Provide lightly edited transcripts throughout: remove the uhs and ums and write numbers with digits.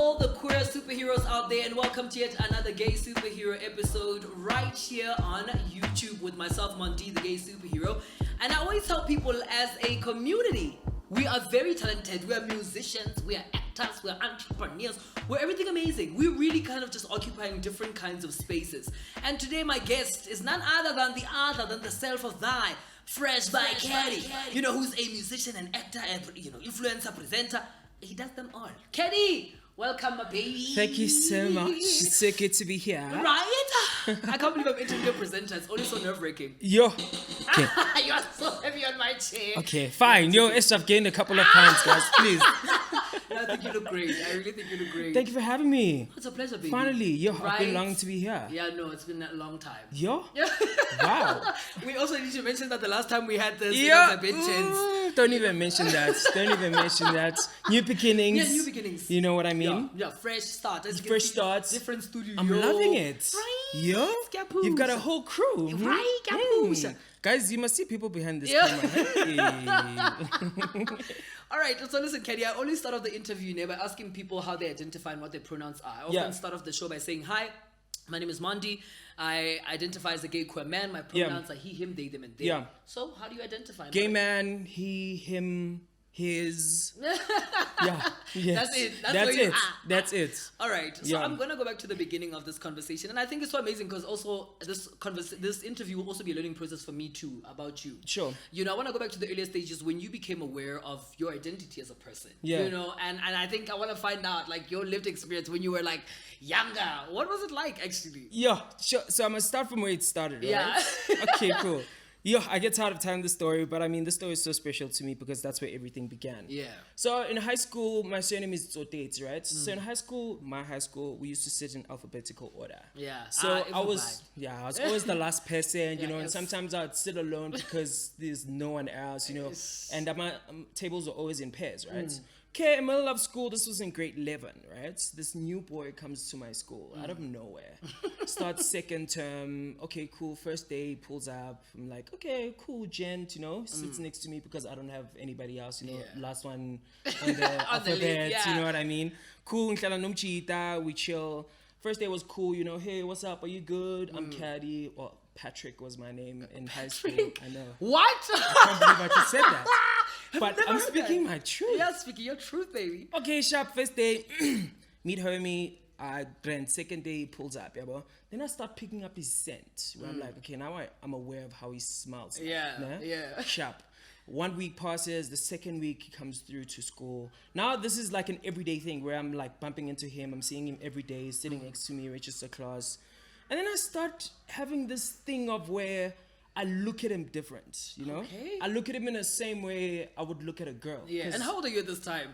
all the queer superheroes out there, and welcome to yet another Gay Superhero episode right here on YouTube with myself, MonD, the Gay Superhero. And I always tell people, as a community, we are very talented. We are musicians, we are actors, we are entrepreneurs, we're everything amazing. We're really kind of just occupying different kinds of spaces. And today my guest is none other than the self of thy, Fresh by Caddy. You know, who's a musician and actor and, influencer, presenter. He does them all. Caddy, welcome, my baby. Thank you so much. It's so good to be here. Right? I can't believe I'm interviewing a presenter. It's always so nerve-wracking. Yo. Okay. You are so heavy on my chair. Okay, fine. Yo, I've gained a couple of pounds, guys. Please. No, I think you look great. I really think you look great. Thank you for having me. It's a pleasure, baby. Finally. Yo, Right? I've been longing to be here. Yeah, no, it's been a long time. Yo. Wow. We also need to mention that the last time we had this, Yo. it was a bit tense. Don't even mention that. Don't even mention that. New beginnings. Yeah, new beginnings. You know what I mean? Yeah, fresh start. As you can Fresh see, starts. Different studio. I'm loving it. Right? Yo. Scapoosh. You've got a whole crew. Right, Scapoosh. Guys, you must see people behind this Yeah. camera. Hey. All right, so listen, Caddy, I always start off the interview by asking people how they identify and what their pronouns are. I often start off the show by saying, hi, my name is MonD. I identify as a gay queer man. My pronouns are he, him, they, them, and they. Yeah. So how do you identify? Gay man, he, him, his. Yeah. Yes. That's it. That's it. All right. So I'm going to go back to the beginning of this conversation. And I think it's so amazing because also this interview will also be a learning process for me too about you. Sure. You know, I want to go back to the earlier stages when you became aware of your identity as a person. Yeah. You know, and I think I want to find out like your lived experience when you were like younger. What was it like actually? Yeah. Sure. So I'm going to start from where it started, right? Yeah. Okay, cool. Yeah, I get tired of telling the story, but I mean, the story is so special to me because that's where everything began. Yeah. So in high school, my surname is TSOTESTI, right? So in my high school, we used to sit in alphabetical order. Yeah. So I was always the last person, you know, and yes. sometimes I'd sit alone because there's no one else, you know, and my tables are always in pairs, right? Okay, in middle of school, this was in grade 11, right? This new boy comes to my school out of nowhere. Starts second term. Okay, cool. First day, pulls up. I'm like, okay, cool, gent, you know, sits next to me because I don't have anybody else, you know, last one on the alphabet, you know what I mean? Cool, we chill. First day was cool, you know, hey, what's up? Are you good? I'm Caddy. Well, Patrick was my name in high school. I know. What? I can't believe I just said that. But I'm speaking my truth. Yeah, speaking your truth, baby. Okay, sharp, first day, meet homie, then second day he pulls up, yeah, bro. Then I start picking up his scent. Where I'm like, okay, now I'm aware of how he smells. Yeah. Sharp. 1 week passes, the second week he comes through to school. Now this is like an everyday thing where I'm like bumping into him, I'm seeing him every day, sitting next to me, register class. And then I start having this thing of where I look at him different, you know? Okay. I look at him in the same way I would look at a girl. Yeah. And how old are you at this time?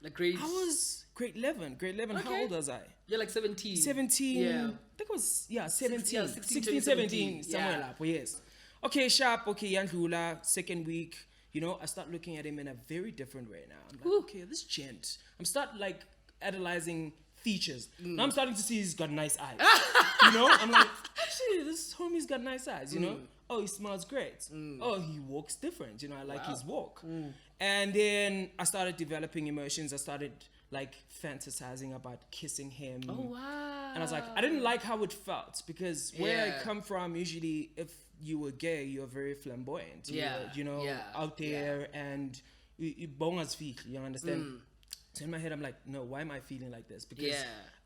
Like grade? I was grade 11. Grade 11, Okay. how old was I? You're like 17. 17. Yeah. I think it was, 17. 16, 17, somewhere yeah. like that, yes. Okay, sharp, okay, Yandlula, second week, you know, I start looking at him in a very different way now. I'm like, okay, this gent. I'm start like analyzing features. Now I'm starting to see he's got nice eyes. You know, I'm like, actually, this homie's got nice eyes, you know? Oh, he smells great. Oh, he walks different. You know, I like his walk. And then I started developing emotions. I started like fantasizing about kissing him. Oh, wow. And I was like, I didn't like how it felt because where I come from, usually if you were gay, you're very flamboyant. You know, out there and you bongas feet, you understand? So in my head, I'm like, no, why am I feeling like this? Because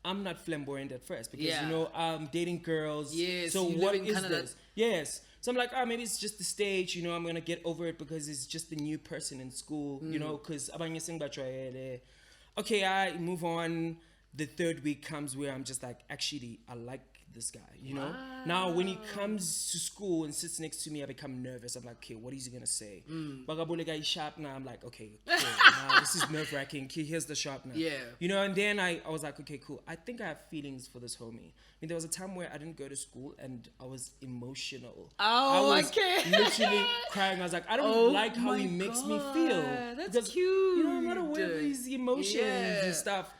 I'm not flamboyant at first because, you know, I'm dating girls. Yes, so what is this? Yes. So I'm like, maybe it's just the stage, you know, I'm going to get over it because it's just the new person in school, you know, because okay, I move on. The third week comes where I'm just like, actually, I like this guy, you know? Now, when he comes to school and sits next to me, I become nervous. I'm like, okay, what is he going to say? Bagabole guy sharp now. I'm like, okay, cool. Now, this is nerve-wracking. Here's the sharp now. Yeah. You know, and then I was like, okay, cool. I think I have feelings for this homie. I mean, there was a time where I didn't go to school and I was emotional. Oh, I was okay. literally crying. I was like, I don't like how he makes me feel. That's because, cute. You know, I'm not aware of his emotions and stuff.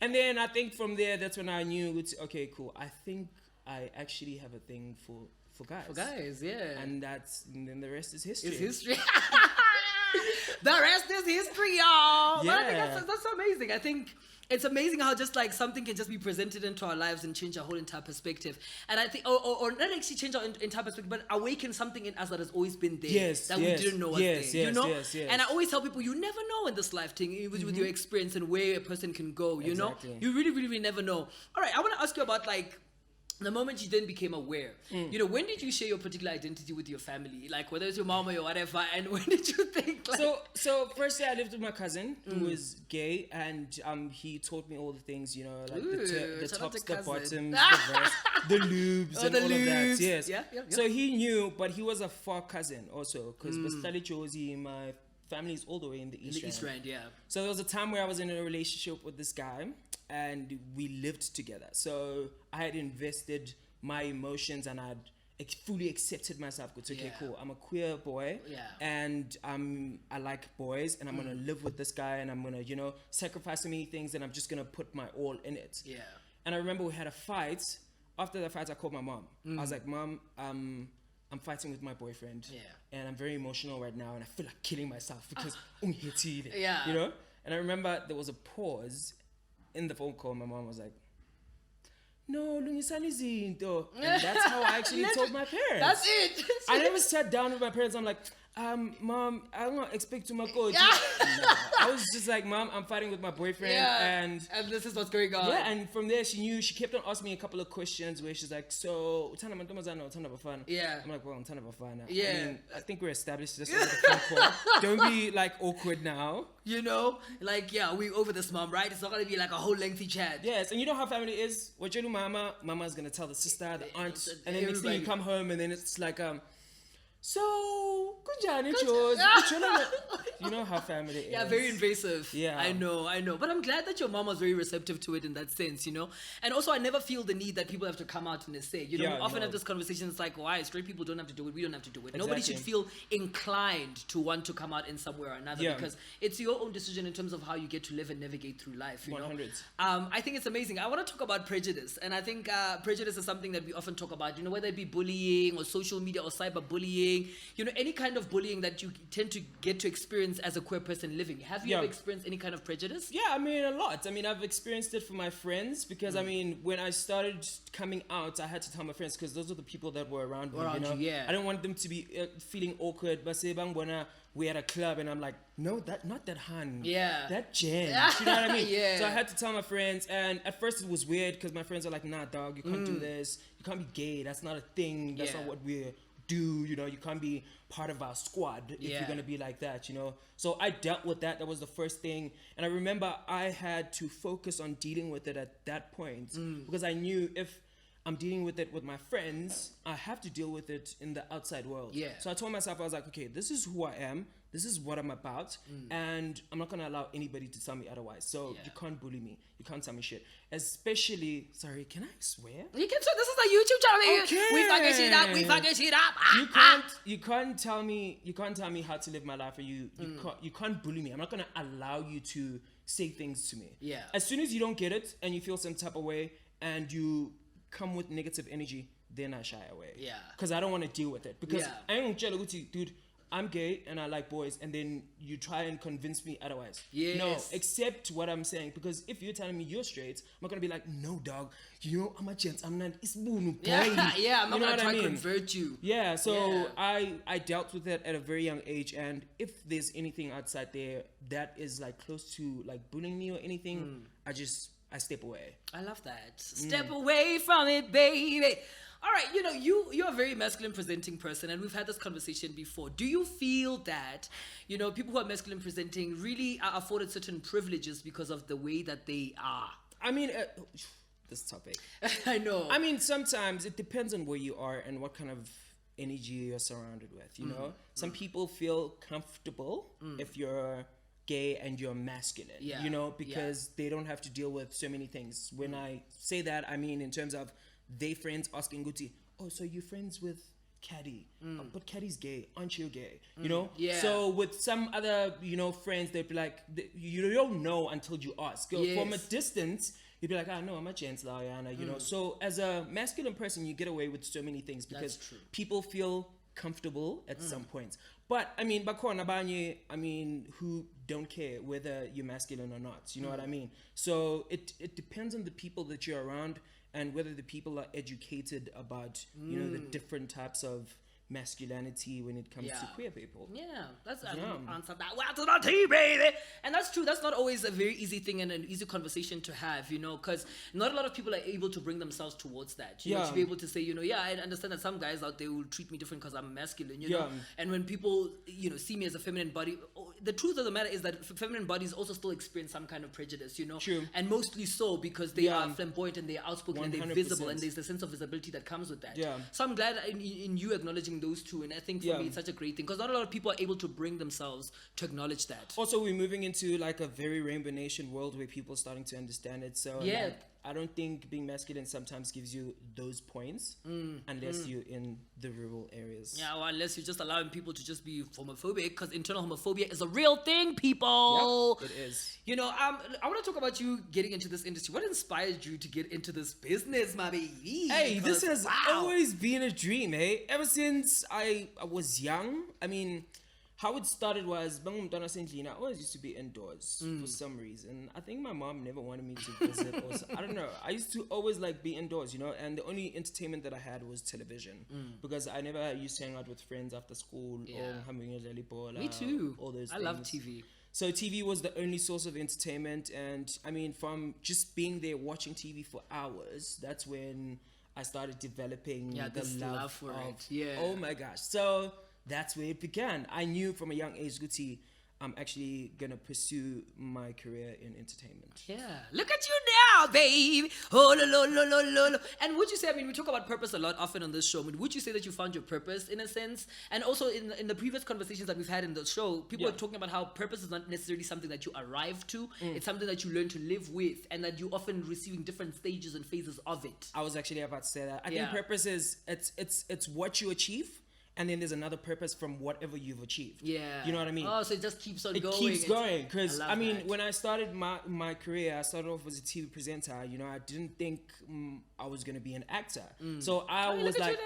And then I think from there, that's when I knew, it's okay, cool. I think I actually have a thing for guys. For guys, yeah. And then the rest is history. It's history. The rest is history, y'all. Yeah. But I think that's amazing. I think it's amazing how just like something can just be presented into our lives and change our whole entire perspective. And I think, or not actually change our entire perspective, but awaken something in us that has always been there that we didn't know was there. You know? And I always tell people, you never know in this life thing with your experience and where a person can go. You know, you really, really, really never know. All right, I want to ask you about like the moment you then became aware. You know, when did you share your particular identity with your family? Like whether it's your mom or your whatever, and when did you think like... So firstly I lived with my cousin who was gay, and he taught me all the things, you know, like the tops, the bottoms, the rest, the lubes and all of that. Yes. Yeah. So he knew, but he was a far cousin also, because my family is all the way in the East Rand, yeah. So there was a time where I was in a relationship with this guy, and we lived together. So I had invested my emotions, and I'd fully accepted myself. Okay, cool. I'm a queer boy, and I like boys, and I'm gonna live with this guy, and I'm gonna, you know, sacrifice so many things, and I'm just gonna put my all in it. Yeah. And I remember we had a fight. After the fight, I called my mom. I was like, Mom, I'm fighting with my boyfriend, and I'm very emotional right now, and I feel like killing myself because you know. And I remember there was a pause in the phone call. My mom was like, "No, lungisani zinto," and that's how I actually told my parents. That's it. I never sat down with my parents. I'm like, Mom, I don't expect to my coach. No. I was just like, Mom, I'm fighting with my boyfriend, and this is what's going on. Yeah, and from there she knew. She kept on asking me a couple of questions where she's like, "So, Thando mantombazana or Thando bafana?" Yeah. I'm like, "Well, I'm Thando bafana." Yeah. I mean, I think we're established this over the phone call. Don't be like awkward now. You know, like we over this, Mom, right? It's not gonna be like a whole lengthy chat. Yes, and you know how family is. What you do, Mama's gonna tell the sister, the aunt, and then next thing you come home, and then it's like so, you know how family is. Yeah, very invasive. Yeah. I know. But I'm glad that your mom was very receptive to it in that sense, you know. And also, I never feel the need that people have to come out and say, you know, we often have this conversation, it's like, why? Straight people don't have to do it. We don't have to do it. Exactly. Nobody should feel inclined to want to come out in some way or another because it's your own decision in terms of how you get to live and navigate through life, you 100. know. I think it's amazing. I want to talk about prejudice. And I think prejudice is something that we often talk about, you know, whether it be bullying or social media or cyberbullying. You know, any kind of bullying that you tend to get to experience as a queer person living. Have you ever experienced any kind of prejudice? Yeah, I mean, a lot. I mean, I've experienced it for my friends because, I mean, when I started coming out, I had to tell my friends because those are the people that were around me, you know? I don't want them to be feeling awkward. But say, we're at a club and I'm like, no, not that Han. Yeah. That Jen. You know what I mean? So I had to tell my friends, and at first it was weird because my friends are like, nah, dog, you can't do this. You can't be gay. That's not a thing. That's not what we're do, you know, you can't be part of our squad if you're gonna be like that, you know. So I dealt with that. That was the first thing, and I remember I had to focus on dealing with it at that point because I knew if I'm dealing with it with my friends, I have to deal with it in the outside world. So I told myself, I was like, okay, this is who I am. This is what I'm about, and I'm not gonna allow anybody to tell me otherwise. So you can't bully me. You can't tell me shit. Especially, sorry, can I swear? You can swear. This is a YouTube channel. Okay. We fucking shit up. We fucking shit up. You can't tell me. You can't tell me how to live my life, or you can't bully me. I'm not gonna allow you to say things to me. Yeah. As soon as you don't get it and you feel some type of way and you come with negative energy, then I shy away. Yeah. Because I don't want to deal with it. Because I don't tell you, dude, I'm gay and I like boys, and then you try and convince me otherwise. Yes. No, accept what I'm saying, because if you're telling me you're straight, I'm not gonna be like, no, dog, you know, I'm a chance, I'm not, it's boom, boy. I'm not gonna try to convert you. Yeah, so I dealt with it at a very young age, and if there's anything outside there that is like close to like bullying me or anything, I step away. I love that. Step away from it, baby. All right, you know, you're a very masculine presenting person, and we've had this conversation before. Do you feel that, you know, people who are masculine presenting really are afforded certain privileges because of the way that they are? I mean, this topic. I know. I mean, sometimes it depends on where you are and what kind of energy you're surrounded with, you know? Some people feel comfortable if you're gay and you're masculine, you know, because they don't have to deal with so many things. When I say that, I mean in terms of they friends asking Guti, oh, so you're friends with Caddy, but Caddy's gay, aren't you gay? You know? Yeah. So with some other, you know, friends, they'd be like, you don't know until you ask. Yes. From a distance, you'd be like, no, I'm a chance, you know? So as a masculine person, you get away with so many things because people feel comfortable at some points. But I mean, bakhona abanye, I mean, who don't care whether you're masculine or not. You know what I mean? So it depends on the people that you're around and whether the people are educated about, you know, the different types of masculinity when it comes to queer people. Yeah, that's answer that well to the T, baby. And that's true. That's not always a very easy thing and an easy conversation to have, you know, because not a lot of people are able to bring themselves towards that. You know, to be able to say, you know, I understand that some guys out there will treat me different because I'm masculine, you know. And when people, you know, see me as a feminine body, the truth of the matter is that feminine bodies also still experience some kind of prejudice, you know. True. And mostly so because they are flamboyant and they're outspoken 100%. And they're visible and there's the sense of visibility that comes with that. So I'm glad in you acknowledging those two, and I think for me it's such a great thing because not a lot of people are able to bring themselves to acknowledge that. Also, we're moving into like a very Rainbow Nation world where people are starting to understand it. So like, I don't think being masculine sometimes gives you those points unless you're in the rural areas. Yeah, well, unless you're just allowing people to just be homophobic, because internal homophobia is a real thing, people. Yep, it is. You know, I want to talk about you getting into this industry. What inspired you to get into this business, my baby? Hey, this has always been a dream, hey? Ever since I was young. I mean, how it started was, I always used to be indoors for some reason. I think my mom never wanted me to visit. I don't know. I used to always like be indoors, you know, and the only entertainment that I had was television because I never used to hang out with friends after school or me too. All those I things. love TV. So TV was the only source of entertainment, and I mean, from just being there watching TV for hours, that's when I started developing the love for it. Yeah. Oh my gosh. So that's where it began. I knew from a young age, Guti, I'm actually gonna pursue my career in entertainment. Yeah, look at you now, babe. Oh, lo, lo, lo, lo, lo, lo. And would you say, I mean, we talk about purpose a lot often on this show. I mean, would you say that you found your purpose in a sense? And also in the previous conversations that we've had in the show, people are talking about how purpose is not necessarily something that you arrive to. It's something that you learn to live with, and that you often receiving different stages and phases of it. I was actually about to say that. I think purpose is it's what you achieve. And then there's another purpose from whatever you've achieved. Yeah. You know what I mean? Oh, so it just keeps on going. It keeps going. Because, I mean, when I started my career, I started off as a TV presenter. You know, I didn't think I was going to be an actor. So I was like,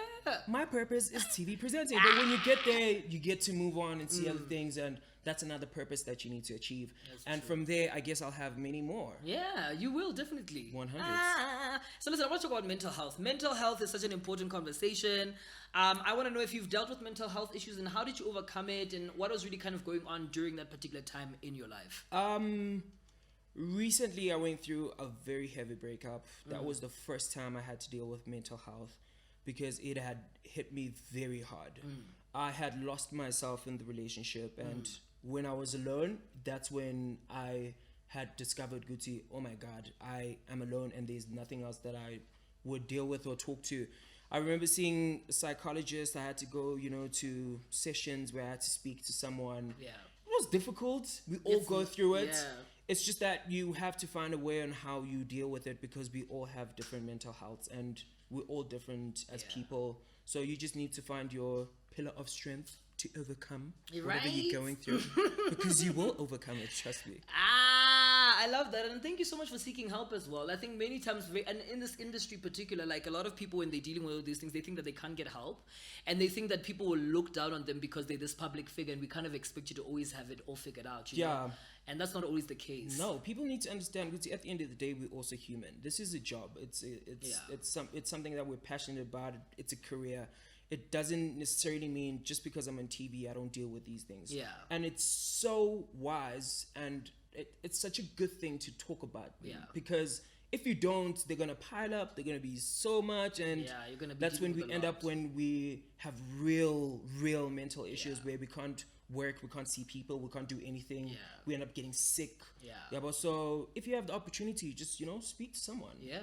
my purpose is TV presenting. But when you get there, you get to move on and see other things. And that's another purpose that you need to achieve. That's true. From there, I guess I'll have many more. Yeah, you will, definitely. 100. So listen, I want to talk about mental health. Mental health is such an important conversation. I want to know if you've dealt with mental health issues and how did you overcome it and what was really kind of going on during that particular time in your life? Recently, I went through a very heavy breakup. That was the first time I had to deal with mental health because it had hit me very hard. I had lost myself in the relationship, and when I was alone, that's when I had discovered, Guti, oh my God, I am alone and there's nothing else that I would deal with or talk to. I remember seeing a psychologist. I had to go, you know, to sessions where I had to speak to someone. Yeah. It was difficult. We all go through it. Yeah. It's just that you have to find a way on how you deal with it because we all have different mental health and we're all different as people. So you just need to find your pillar of strength to overcome whatever you're going through because you will overcome it, trust me. I love that, and thank you so much for seeking help as well. I think many times, and in this industry particular, like a lot of people when they're dealing with all these things, they think that they can't get help, and they think that people will look down on them because they're this public figure, and we kind of expect you to always have it all figured out, you know? And that's not always the case. No, people need to understand because at the end of the day, we're also human. This is a job. It's something that we're passionate about. It's a career. It doesn't necessarily mean just because I'm on TV, I don't deal with these things. Yeah. And it's so wise and it's such a good thing to talk about. Yeah. Because if you don't, they're going to pile up. They're going to be so much. And you're gonna be that's when we end up when we have real mental issues where we can't work, we can't see people, we can't do anything. Yeah. We end up getting sick. Yeah. But so if you have the opportunity, just, you know, speak to someone. Yeah.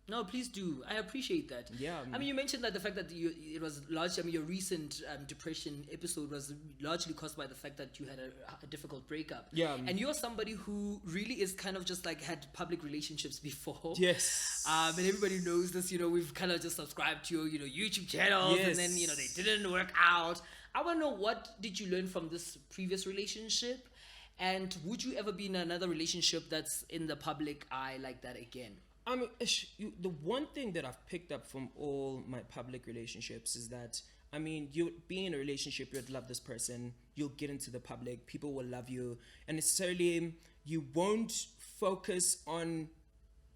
No, please do. I appreciate that. Yeah. I mean, you mentioned that the fact that it was largely, I mean, your recent depression episode was largely caused by the fact that you had a difficult breakup. Yeah. And you're somebody who really is kind of just like had public relationships before. Yes. And everybody knows this, you know, we've kind of just subscribed to your, you know, YouTube channels and then, you know, they didn't work out. I want to know, what did you learn from this previous relationship? And would you ever be in another relationship that's in the public eye like that again? I mean, the one thing that I've picked up from all my public relationships is that I mean, you be in a relationship, you'd love this person, you'll get into the public, people will love you, and necessarily you won't focus on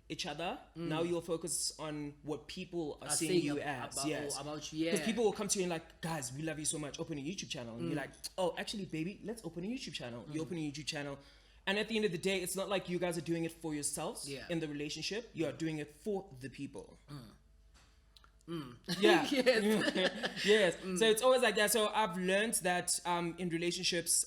each other. Now you'll focus on what people are seeing you as. About you, because people will come to you and like, guys, we love you so much, open a YouTube channel. And you're like, oh, actually, baby, let's open a YouTube channel. You open a YouTube channel. And at the end of the day, it's not like you guys are doing it for yourselves in the relationship. You are doing it for the people. Yeah. Yes. So it's always like that. So I've learned that in relationships,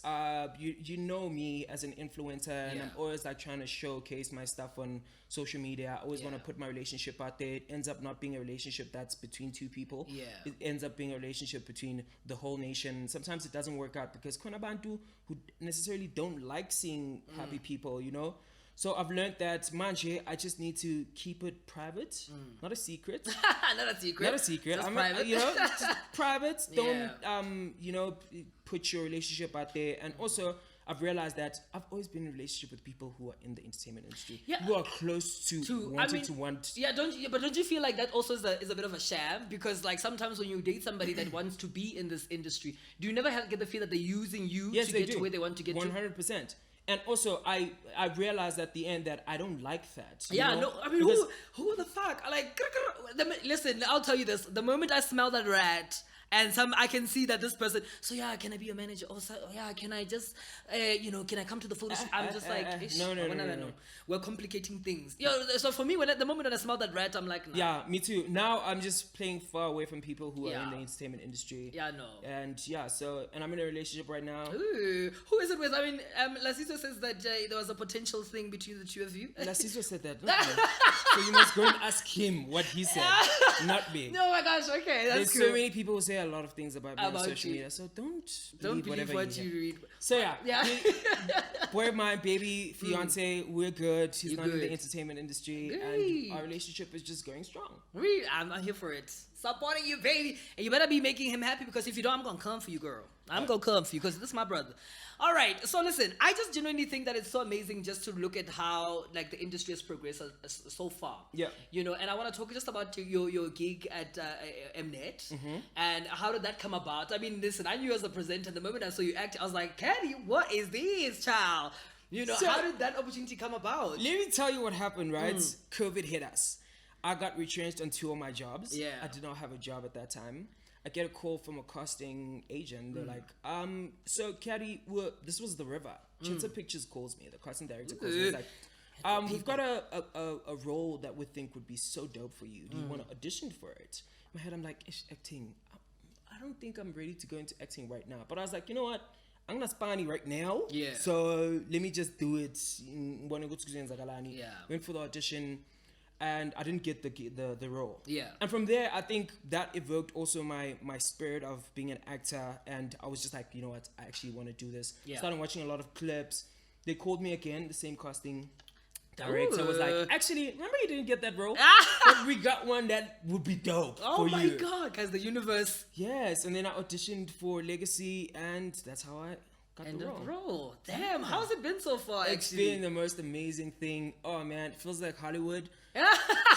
you know me as an influencer, and I'm always like trying to showcase my stuff on social media. I always want to put my relationship out there. It ends up not being a relationship that's between two people. It ends up being a relationship between the whole nation. Sometimes it doesn't work out because kuna bantu who necessarily don't like seeing happy people, you know. So I've learned that manje, I just need to keep it private, not a secret. Not a secret. Not a secret. Just private. You know, just private. Don't you know, put your relationship out there. And also, I've realized that I've always been in a relationship with people who are in the entertainment industry, who are close to wanting to want. Yeah, but don't you feel like that also is a bit of a sham? Because like sometimes when you date somebody that wants to be in this industry, do you never get the feel that they're using you to get to where they want to get 100%. And also, I realized at the end that I don't like that. No, I mean, who the fuck? Like, listen, I'll tell you this. The moment I smell that rat, and I can see that this person, so yeah, can I be your manager? Also, yeah, can I just, can I come to the photo shoot? I'm just like, no. We're complicating things. So for me, the moment when I smell that rat, I'm like, nah. Yeah, me too. Now I'm just playing far away from people who are in the entertainment industry. Yeah, no. And and I'm in a relationship right now. Ooh, who is it with? I mean, Lasiso says that there was a potential thing between the two of you. Lasiso said that, not me. So you must go and ask him what he said, not me. No, my gosh, okay, that's There's so many people who say a lot of things about me on social media, so don't believe what you read. So boy of mine, baby, fiance, we're good. He's not in the entertainment industry, and our relationship is just going strong. I'm here for it. Supporting you, baby, and you better be making him happy, because if you don't, I'm gonna come for you, girl. I'm gonna come for you because this is my brother. All right, so listen, I just genuinely think that it's so amazing just to look at how like the industry has progressed so far. Yeah, and I want to talk just about your gig at Mnet, and how did that come about? I mean, listen, I knew you as a presenter. The moment I saw you act, I was like, Caddy, what is this, child? So, how did that opportunity come about? Let me tell you what happened. Right, COVID hit us. I got retrenched on 2 of my jobs. Yeah, I did not have a job at that time. I get a call from a casting agent. They're like, so Caddy, this was The River. Chitsa Pictures calls me. The casting director calls me. He's like, we've got a role that we think would be so dope for you. Do you want to audition for it? In my head, I'm like, acting. I don't think I'm ready to go into acting right now. But I was like, you know what? I'm not Spani right now. Yeah. So let me just do it. Went for the audition. And I didn't get the role. Yeah. And from there, I think that evoked also my spirit of being an actor. And I was just like, you know what? I actually want to do this. Yeah. Started watching a lot of clips. They called me again, the same casting director was like, actually, remember you didn't get that role? But we got one that would be dope for you. Oh my God, because the universe. Yes. And then I auditioned for Legacy, and that's how I got the role. Damn, how's it been so far? It's been the most amazing thing. Oh man, it feels like Hollywood.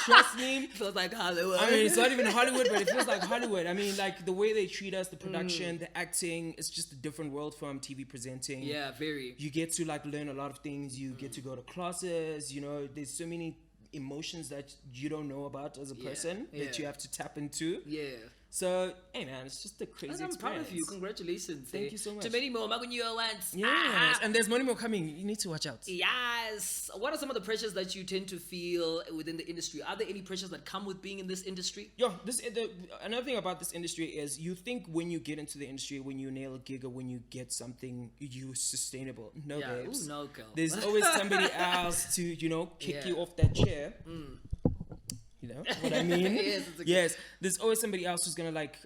Trust me. Feels like Hollywood. I mean, it's not even Hollywood, but it feels like Hollywood. I mean, like the way they treat us, the production, the acting, it's just a different world from TV presenting. Yeah, very. You get to like learn a lot of things. You get to go to classes. There's so many emotions that you don't know about as a person that you have to tap into. Yeah. So, hey man, it's just a crazy experience. I'm proud of you. Congratulations. Thank you so much. To many more Magunyo ones. Yes, and there's many more coming. You need to watch out. Yes. What are some of the pressures that you tend to feel within the industry? Are there any pressures that come with being in this industry? Another thing about this industry is you think when you get into the industry, when you nail a gig or when you get something, you're sustainable. No, babes. Ooh, no, girl. There's always somebody else to, kick you off that chair. You know what I mean? Yes, there's always somebody else who's gonna like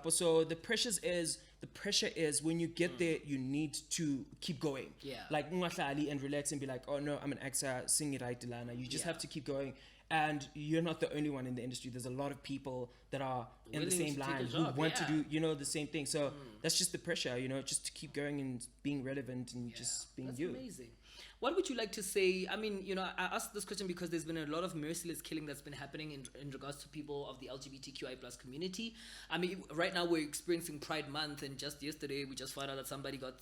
so the pressure is when you get there, you need to keep going. Yeah. Like and relax and be like, oh no, I'm an actor, sing it right, Dilana. You just have to keep going. And you're not the only one in the industry. There's a lot of people that are in the same line who want to do, the same thing. So that's just the pressure, just to keep going and being relevant and just being you. Amazing. What would you like to say? I mean, I asked this question because there's been a lot of merciless killing that's been happening in regards to people of the LGBTQIA plus community. I mean, right now we're experiencing Pride Month, and just yesterday we just found out that somebody got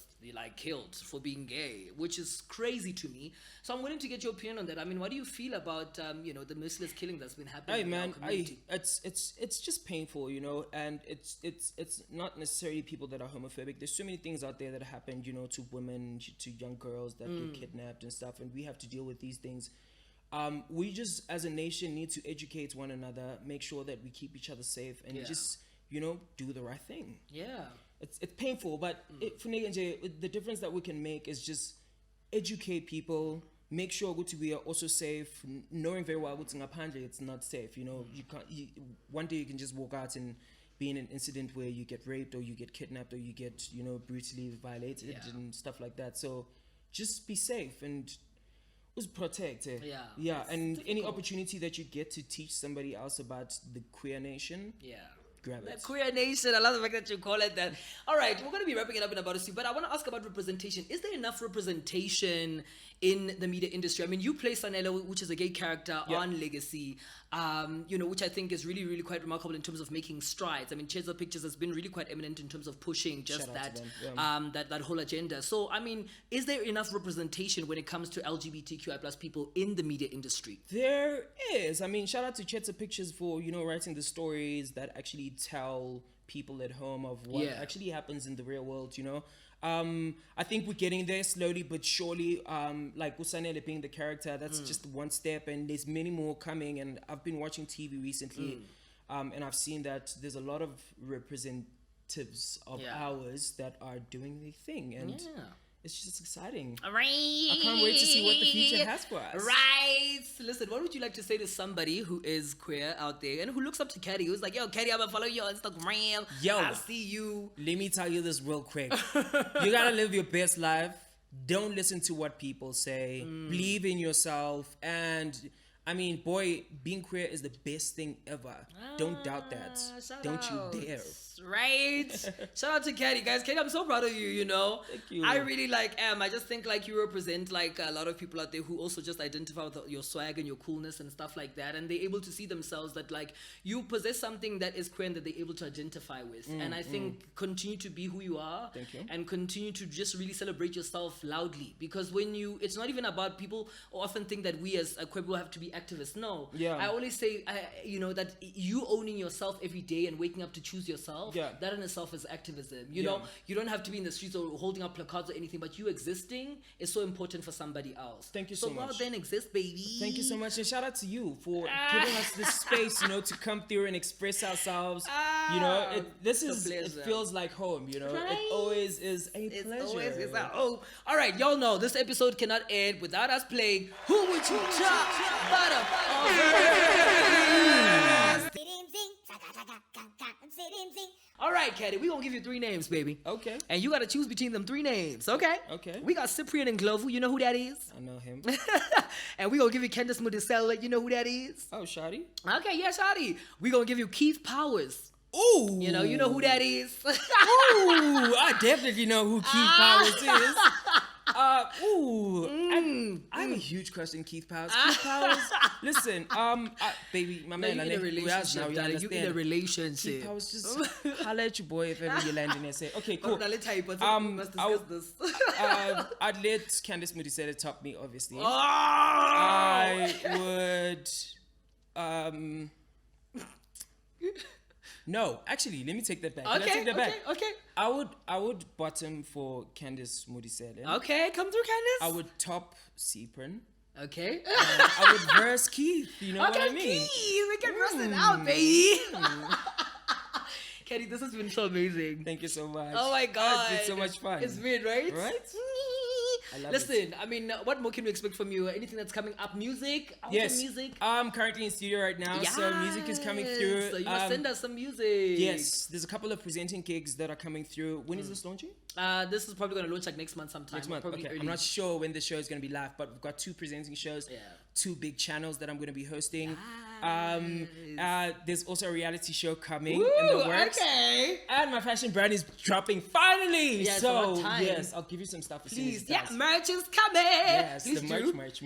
killed for being gay, which is crazy to me. So I'm willing to get your opinion on that. I mean, what do you feel about the merciless killing that's been happening in our community? It's just painful, and it's not necessarily people that are homophobic. There's so many things out there that happen, to women, to young girls that get kidnapped and stuff, and we have to deal with these things. We just, as a nation, need to educate one another, make sure that we keep each other safe, and just do the right thing. Yeah, it's painful, but the difference that we can make is just educate people, make sure we are also safe, knowing very well it's not safe. You can't. One day you can just walk out and be in an incident where you get raped or you get kidnapped or you get brutally violated and stuff like that. So just be safe and just protect. Yeah, and any opportunity that you get to teach somebody else about the queer nation. Yeah. The queer nation, I love the fact that you call it that. All right, we're going to be wrapping it up in about a few, but I want to ask about representation. Is there enough representation in the media industry? I mean, you play Sanelo, which is a gay character on Legacy, which I think is really, really quite remarkable in terms of making strides. I mean, Cheza Pictures has been really quite eminent in terms of pushing just that whole agenda. So, I mean, is there enough representation when it comes to LGBTQI plus people in the media industry? There is. I mean, shout out to Cheza Pictures for, writing the stories that actually tell people at home of what actually happens in the real world. I think we're getting there slowly but surely. Like Usanele being the character, that's just one step, and there's many more coming. And I've been watching TV recently, and I've seen that there's a lot of representatives of ours that are doing the thing, and it's just exciting. All right. I can't wait to see what the future has for us. Right. Listen, what would you like to say to somebody who is queer out there and who looks up to Caddy, who's like, yo, Caddy, I'm going to follow you on Instagram. Yo, I see you. Let me tell you this real quick. You got to live your best life. Don't listen to what people say. Believe in yourself. And I mean, boy, being queer is the best thing ever. Don't doubt that. Don't you dare. Right? Shout out to Caddy, guys. Caddy, I'm so proud of you, Thank you. I really am. I just think you represent a lot of people out there who also just identify with your swag and your coolness and stuff like that. And they're able to see themselves that you possess something that is queer and that they're able to identify with. And I think continue to be who you are. Thank you. And continue to just really celebrate yourself loudly. Because it's not even about people often think that we as queer people have to be activists. No. Yeah. I always say, that you owning yourself every day and waking up to choose yourself, that in itself is activism. You know, you don't have to be in the streets or holding up placards or anything, but you existing is so important for somebody else. Thank you so much. So well then exist, baby. Thank you so much. And shout out to you for giving us this space, to come through and express ourselves. It feels like home, Right? It always is a pleasure. It always is a home. All right, y'all know this episode cannot end without us playing Who Would You Chop Butter? All right, Caddy, we're going to give you 3 names, baby. Okay. And you got to choose between them 3 names, okay? Okay. We got Cyprian and Glovu. You know who that is? I know him. And we're going to give you Candace Mudisela. You know who that is? Oh, Shadi. Okay, yeah, Shadi. We're going to give you Keith Powers. Ooh. You know who that is? Ooh, I definitely know who Keith Powers is. I'm a huge crush on Keith Powers. Keith Powers, listen, baby, my man, you in a relationship, darling. You in a relationship. Keith Powers, just holla at your boy if ever you land in there. Say, okay, cool. We must discuss this. I'd let Candace Mudisela top me, obviously. Oh! I would, no, actually, let me take that back. Okay. I would bottom for Candace Mudisela. Okay, come through, Candace. I would top Cyprian. Okay. I would verse Keith. You know what I mean? Keith, we can verse it out, baby. Caddy, this has been so amazing. Thank you so much. Oh my God. It's been so much fun. It's weird, right? Right? I love Listen, I mean, what more can we expect from you? Anything that's coming up? Music? Yes. Music? I'm currently in studio right now, so music is coming through. So you must send us some music. Yes, there's a couple of presenting gigs that are coming through. When is this launching? This is probably going to launch next month sometime. Next month, probably okay. early. I'm not sure when the show is going to be live, but we've got 2 presenting shows. Yeah. 2 big channels that I'm going to be hosting. Nice. There's also a reality show coming Woo, in the works. okay. And my fashion brand is dropping finally. Yeah, so what time? yes, I'll give you some stuff as soon as Please, it yeah, does. merch is coming. Yes, Please the do. merch.